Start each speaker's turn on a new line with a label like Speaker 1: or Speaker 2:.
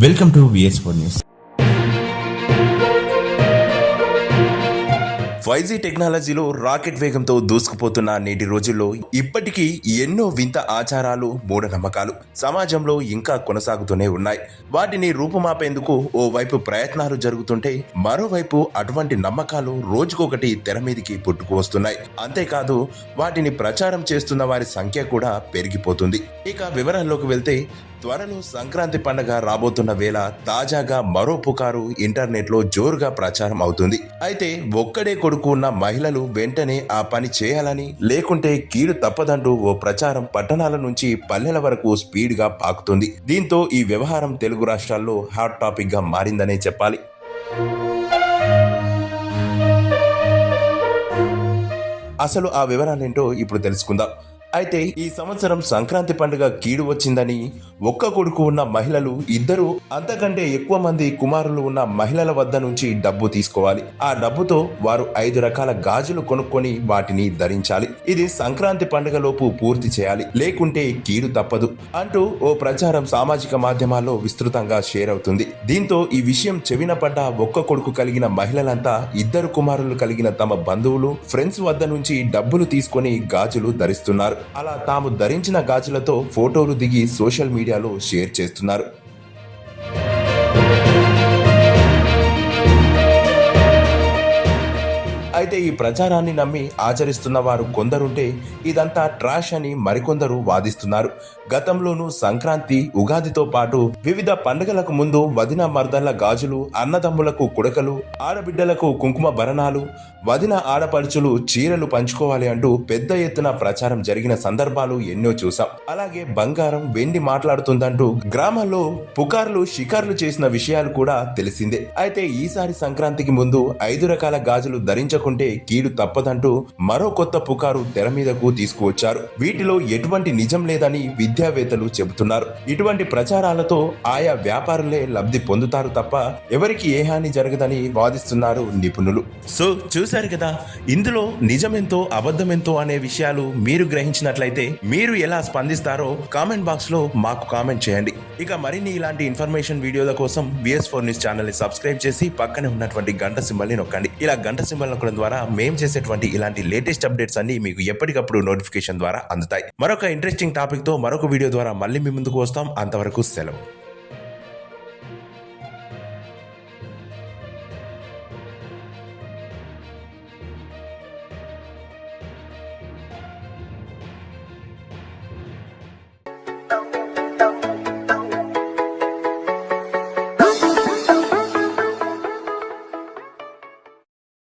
Speaker 1: Welcome to VS4 news. 5G టెక్నాలజీలో rocket వేగంతో దూసుకుపోతున్న నేటి రోజుల్లో ఇప్పటికీ ఎన్నో వింత ఆచారాలు, మూఢనమ్మకాలు సమాజంలో ఇంకా కొనసాగుతూనే ఉన్నాయి. వాటిని రూపుమాపేందుకు ఓవైపు ప్రయత్నాలు జరుగుతుంటే మరోవైపు అటువంటి నమ్మకాలు రోజుకొకటి తెర మీదికి పుట్టుకు వస్తున్నాయి. అంతేకాదు వాటిని ప్రచారం చేస్తున్న వారి సంఖ్య కూడా పెరిగిపోతుంది. ఇక వివరాల్లోకి వెళ్తే త్వరలో సంక్రాంతి పండుగ రాబోతున్న వేళ తాజాగా మరో పుకారు ఇంటర్నెట్ లో జోరుగా ప్రచారం అవుతుంది. అయితే ఒక్కడే కొడుకు ఉన్న మహిళలు వెంటనే ఆ పని చేయాలని, లేకుంటే కీడు తప్పదంటూ ఓ ప్రచారం పట్టణాల నుంచి పల్లెల వరకు స్పీడ్ గా పాకుతుంది. దీంతో ఈ వ్యవహారం తెలుగు రాష్ట్రాల్లో హాట్ టాపిక్ గా మారిందనే చెప్పాలి. అసలు ఆ వివరాలేంటో ఇప్పుడు తెలుసుకుందాం. అయితే ఈ సంవత్సరం సంక్రాంతి పండుగ కీడు వచ్చిందని ఒక్క కొడుకు ఉన్న మహిళలు ఇద్దరు అంతకంటే ఎక్కువ మంది కుమారులు ఉన్న మహిళల వద్ద నుంచి డబ్బు తీసుకోవాలి. ఆ డబ్బుతో వారు 5 రకాల గాజులు కొనుక్కొని వాటిని ధరించాలి. ఇది సంక్రాంతి పండుగ లోపు పూర్తి చేయాలి, లేకుంటే కీడు తప్పదు అంటూ ఓ ప్రచారం సామాజిక మాధ్యమాల్లో విస్తృతంగా షేర్ అవుతుంది. దీంతో ఈ విషయం చెవిన పడ్డ ఒక్క కొడుకు కలిగిన మహిళలంతా ఇద్దరు కుమారులు కలిగిన తమ బంధువులు, ఫ్రెండ్స్ వద్ద నుంచి డబ్బులు తీసుకొని గాజులు ధరిస్తున్నారు. అలా తాము ధరించిన గాజులతో ఫోటోలు దిగి సోషల్ మీడియాలో షేర్ చేస్తున్నారు. అయితే ఈ ప్రచారాన్ని నమ్మి ఆచరిస్తున్న వారు కొందరుంటే ఇదంతా ట్రాష్ అని మరికొందరు వాదిస్తున్నారు. గతంలోనూ సంక్రాంతి, ఉగాదితో పాటు వివిధ పండుగలకు ముందు వదిన మర్దళ్ల గాజులు, అన్నదమ్ములకు కుడకలు, ఆడబిడ్డలకు కుంకుమ భరణాలు, వదిన ఆడపడుచులు చీరలు పంచుకోవాలి అంటూ పెద్ద ఎత్తున ప్రచారం జరిగిన సందర్భాలు ఎన్నో చూసాం. అలాగే బంగారం, వెండి మాట్లాడుతుందంటూ గ్రామాల్లో పుకార్లు, షికార్లు చేసిన విషయాలు కూడా తెలిసిందే. అయితే ఈసారి సంక్రాంతికి ముందు 5 రకాల గాజులు ధరించకుండా కీడు తప్పదంటూ మరో కొత్త పుకారు తెర మీదకు తీసుకువచ్చారు. వీటిలో ఎటువంటి నిజం లేదని విద్యావేత్తలు చెబుతున్నారు. ఇటువంటి ప్రచారాలతో ఆయా వ్యాపారులే లబ్ధి పొందుతారు తప్ప ఎవరికి ఏ హాని జరగదని వాదిస్తున్నారు నిపుణులు. సో చూశారు కదా, ఇందులో నిజమెంతో అబద్ధమెంతో అనే విషయాలు మీరు గ్రహించినట్లయితే మీరు ఎలా స్పందిస్తారో కామెంట్ బాక్స్ లో మాకు కామెంట్ చేయండి. ఇక మరిన్ని ఇలాంటి ఇన్ఫర్మేషన్ వీడియోల కోసం VS4 న్యూస్ ఛానల్ ని సబ్స్క్రైబ్ చేసి పక్కనే ఉన్నటువంటి గంట సింబల్ ని నొక్కండి. ఇలా గంట సింబల్ నొక్కడం ద్వారా మేము చేసేటువంటి ఇలాంటి లేటెస్ట్ అప్డేట్స్ అన్ని మీకు ఎప్పటికప్పుడు నోటిఫికేషన్ ద్వారా అందుతాయి. మరొక ఇంట్రెస్టింగ్ టాపిక్ తో మరొక వీడియో ద్వారా మళ్ళీ మీ ముందుకు వస్తాం. అంతవరకు సెలవు.